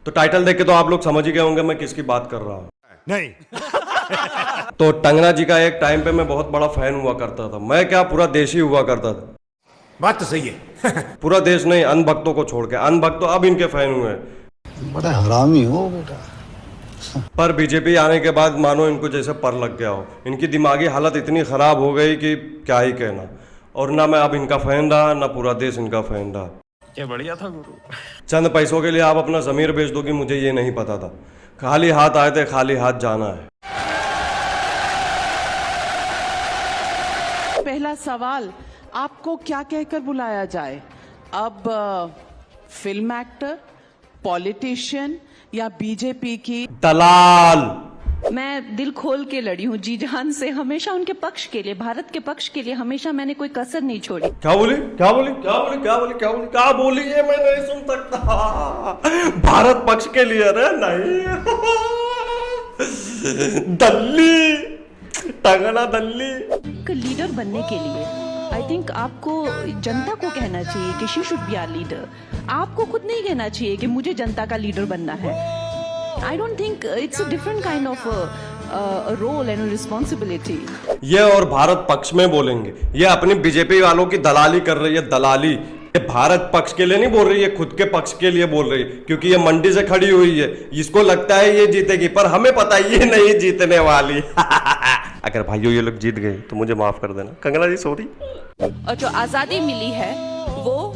तो टाइटल देख के तो आप लोग समझ ही गए होंगे मैं किसकी बात कर रहा हूँ। नहीं। तो टंगना जी का एक टाइम पे मैं बहुत बड़ा फैन हुआ करता था। मैं क्या, पूरा देश ही हुआ करता था। बात तो सही है। पूरा देश नहीं, अन भक्तों को छोड़ के। अन भक्त तो अब इनके फैन हुए हैं। बड़ा हरामी हो बेटा। पर बीजेपी आने के बाद मानो इनको जैसे पर लग गया हो। इनकी दिमागी हालत इतनी खराब हो गई कि क्या ही कहना। और ना मैं अब इनका फैन रहा, ना पूरा देश इनका फैन रहा। क्या बढ़िया था गुरु। चंद पैसों के लिए आप अपना जमीर बेच दोगे, मुझे ये नहीं पता था। खाली हाथ आए थे, खाली हाथ जाना है। पहला सवाल, आपको क्या कहकर बुलाया जाए? अब फिल्म एक्टर, पॉलिटिशियन या बीजेपी की दलाल। मैं दिल खोल के लड़ी हूँ जी जान से, हमेशा उनके पक्ष के लिए, भारत के पक्ष के लिए हमेशा मैंने कोई कसर नहीं छोड़ी। क्या बोली, क्या बोली, क्या बोली, क्या बोली, क्या बोली, क्या बोली? ये मैं नहीं सुन सकता। भारत पक्ष के लिए? अरे नहीं। दल्ली, टंगना दल्ली। एक लीडर बनने के लिए आई थिंक आपको जनता को कहना चाहिए कि she should be our leader. आपको खुद नहीं कहना चाहिए कि मुझे जनता का लीडर बनना है। I don't think it's a different kind of role and responsibility. ये और भारत पक्ष में बोलेंगे। ये अपनी बीजेपी वालों की दलाली कर रही है, दलाली। ये भारत पक्ष के लिए नहीं बोल रही है, खुद के पक्ष के लिए बोल रही है, क्योंकि ये मंडी से खड़ी हुई है। इसको लगता है ये जीतेगी, पर हमें पता है ये नहीं जीतने वाली। अगर भाइयों ये लोग जीत गए तो मुझे माफ कर देना। कंगना जी सॉरी। और जो आजादी मिली है वो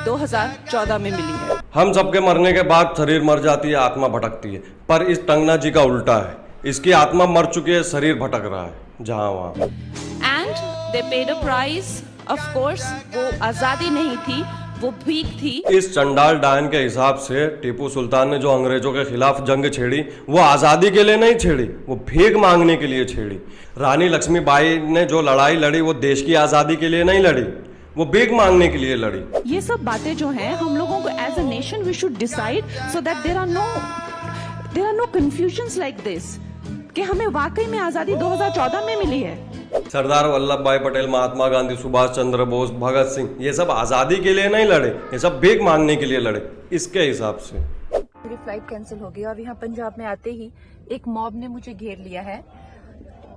2014 में मिली है। हम सबके मरने के बाद शरीर मर जाती है, आत्मा भटकती है। पर इस टंगना जी का उल्टा है। इसकी आत्मा मर चुकी है, शरीर भटक रहा है जहां वहां। And they paid a price. Of course वो आजादी नहीं थी, वो भीख थी। इस चंडाल डायन के हिसाब से टीपू सुल्तान ने जो अंग्रेजों के खिलाफ जंग छेड़ी, वो आजादी के लिए नहीं छेड़ी, वो भीख मांगने के लिए छेड़ी। रानी लक्ष्मीबाई ने जो लड़ाई लड़ी, वो देश की आजादी के लिए नहीं लड़ी, वो भीख मांगने के लिए लड़ी। ये सब बातें जो हैं हम लोगों को as a nation we should decide so that there are no confusions like this कि हमें वाकई में आजादी 2014 में मिली है। सरदार वल्लभ भाई पटेल, महात्मा गांधी, सुभाष चंद्र बोस, भगत सिंह, ये सब आजादी के लिए नहीं लड़े, ये सब भीख मांगने के लिए लड़े। इसके हिसाब से मेरी फ्लाइट कैंसिल हो गई और यहाँ पंजाब में आते ही एक मॉब ने मुझे घेर लिया है।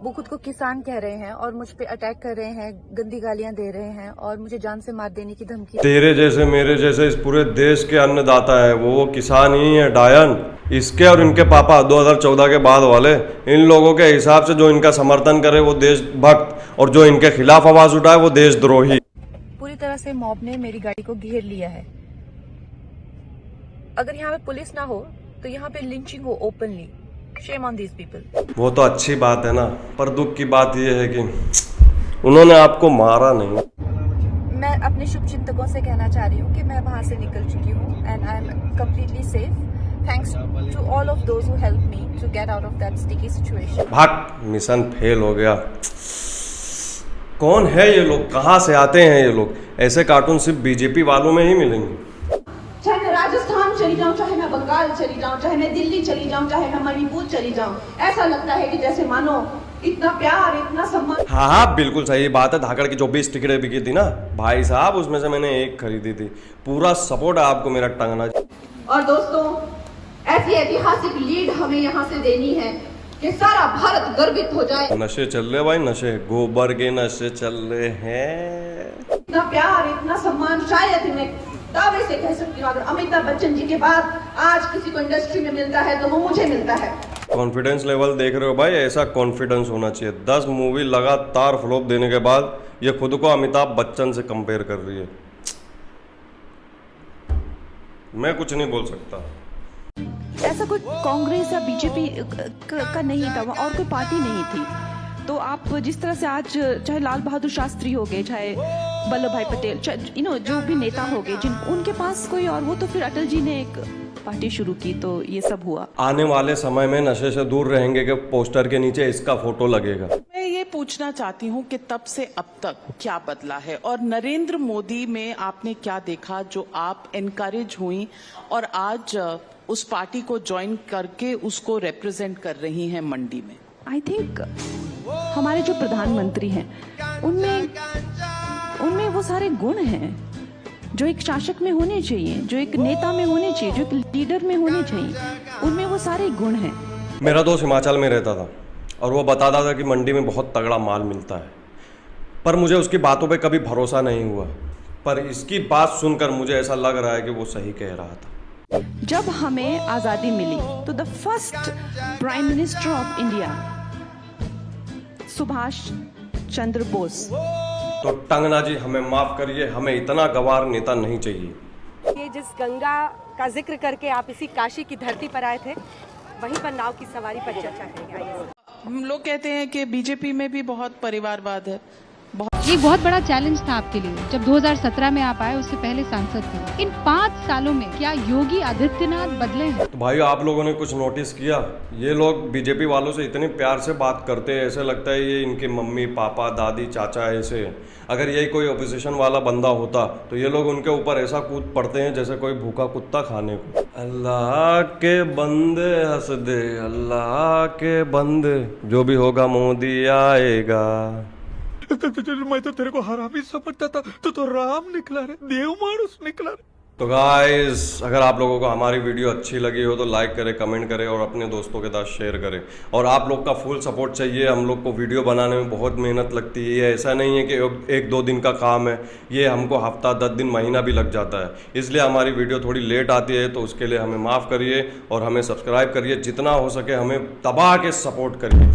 वो खुद को किसान कह रहे हैं और मुझ पे अटैक कर रहे हैं, गंदी गालियां दे रहे हैं और मुझे जान से मार देने की धमकी। तेरे जैसे मेरे जैसे इस पूरे देश के अन्नदाता है वो किसान ही है, डायन। इसके और इनके पापा 2014 के बाद वाले, इन लोगों के हिसाब से जो इनका समर्थन करे वो देशभक्त, और जो इनके खिलाफ आवाज उठाए वो देशद्रोही। पूरी तरह से मॉब ने मेरी गाड़ी को घेर लिया है। अगर यहाँ पे पुलिस ना हो तो यहाँ पे लिंचिंग हो openly. Shame on these people. वो तो अच्छी बात है ना, पर दुख की बात यह है कि उन्होंने आपको मारा नहीं। मैं अपने शुभचिंतकों से कहना चाह रही हूँ कि मैं वहाँ से निकल चुकी हूँ and I am completely safe thanks to all of those who help me to get out of that sticky situation. भाग, मिशन फेल हो गया। कौन है ये लोग, कहाँ से आते हैं ये लोग? ऐसे कार्टून सिर्फ बीजेपी वालों में ही मिलेंगे। चाहे मैं राजस्थान चली जाऊं, चाहे मैं बंगाल चली जाऊं, चाहे मैं दिल्ली चली जाऊं, चाहे मैं मणिपुर चली जाऊं, ऐसा लगता है कि जैसे मानो इतना प्यार, इतना सम्मान। हाँ हाँ, बिल्कुल सही बात है। धाकड़ की जो 20 टिकटें बिकी थी ना भाई साहब, उसमें से मैंने एक खरीदी थी। पूरा सपोर्ट है आपको मेरा टंगना। और दोस्तों, ऐसी ऐतिहासिक लीड हमें यहाँ से देनी है कि सारा भारत गर्वित हो जाए। नशे चल रहे भाई, नशे, गोबर के नशे चल रहे हैं। इतना प्यार, इतना सम्मान शायद मैं दावे से कह सकती हूँ, अगर अमिताभ बच्चन जी के बाद आज किसी को इंडस्ट्री में मिलता है तो वो मुझे मिलता है। कॉन्फिडेंस लेवल देख रहे हो भाई, ऐसा कॉन्फिडेंस होना चाहिए। 10 मूवी लगातार फ्लॉप देने के बाद ये खुद को अमिताभ बच्चन से कंपेयर कर रही है। मैं कुछ नहीं बोल सकता। ऐसा कोई कांग्रेस या बीजेपी का नहीं था, और कोई पार्टी नहीं थी। तो आप जिस तरह से आज चाहे लाल बहादुर शास्त्री हो गए, चाहे वल्लभ भाई पटेल, जो भी नेता हो गए, जिन उनके पास कोई और, वो तो फिर अटल जी ने एक पार्टी शुरू की तो ये सब हुआ। आने वाले समय में नशे से दूर रहेंगे कि पोस्टर के नीचे इसका फोटो लगेगा। मैं ये पूछना चाहती हूँ कि तब से अब तक क्या बदला है, और नरेंद्र मोदी में आपने क्या देखा जो आप एनकरेज हुई और आज उस पार्टी को ज्वाइन करके उसको रिप्रेजेंट कर रही हैं मंडी में? आई थिंक हमारे जो प्रधानमंत्री हैं उनमें वो सारे गुण हैं जो एक शासक में होने चाहिए, जो एक नेता में होने चाहिए, जो एक लीडर में होने चाहिए, उनमें वो सारे गुण हैं। मेरा दोस्त हिमाचल में रहता था और वो बताता था कि मंडी में बहुत तगड़ा माल मिलता है, पर मुझे उसकी बातों पे कभी भरोसा नहीं हुआ। पर इसकी बात सुनकर मुझे ऐसा लग रहा है कि वो सही कह रहा था। जब हमें आज़ादी मिली तो the first prime minister of India Subhash Chandra Bose. तो टंगना जी हमें माफ करिए, हमें इतना गवार नेता नहीं चाहिए। ये जिस गंगा का जिक्र करके आप इसी काशी की धरती पर आए थे, वहीं पर नाव की सवारी पर चर्चा करेंगे। आइए। हम लोग कहते हैं कि बीजेपी में भी बहुत परिवारवाद है। ये बहुत बड़ा चैलेंज था आपके लिए जब 2017 में आप आए, उससे पहले सांसद थे। इन 5 सालों में क्या योगी आदित्यनाथ बदले हैं? तो भाई आप लोगों ने कुछ नोटिस किया? ये लोग बीजेपी वालों से इतने प्यार से बात करते हैं, ऐसे लगता है ये इनके मम्मी पापा दादी चाचा ऐसे। अगर यही कोई ऑपोजिशन वाला बंदा होता तो ये लोग उनके ऊपर ऐसा कूद पड़ते हैं जैसे कोई भूखा कुत्ता खाने को। अल्लाह के बंदे हंस दे, अल्लाह के बंदे, जो भी होगा मोदी आएगा। मैं तो तेरे को हरामी समझता था, तो राम निकला रे, देव मानुस निकला रे। तो गाइस, अगर आप लोगों को हमारी वीडियो अच्छी लगी हो तो लाइक करें, कमेंट करें और अपने दोस्तों के साथ शेयर करें। और आप लोग का फुल सपोर्ट चाहिए। हम लोग को वीडियो बनाने में बहुत मेहनत लगती है। ये ऐसा नहीं है कि 1-2 दिन का काम है, ये हमको हफ्ता 10 दिन महीना भी लग जाता है। इसलिए हमारी वीडियो थोड़ी लेट आती है, तो उसके लिए हमें माफ़ करिए और हमें सब्सक्राइब करिए। जितना हो सके हमें दबा के सपोर्ट करिए।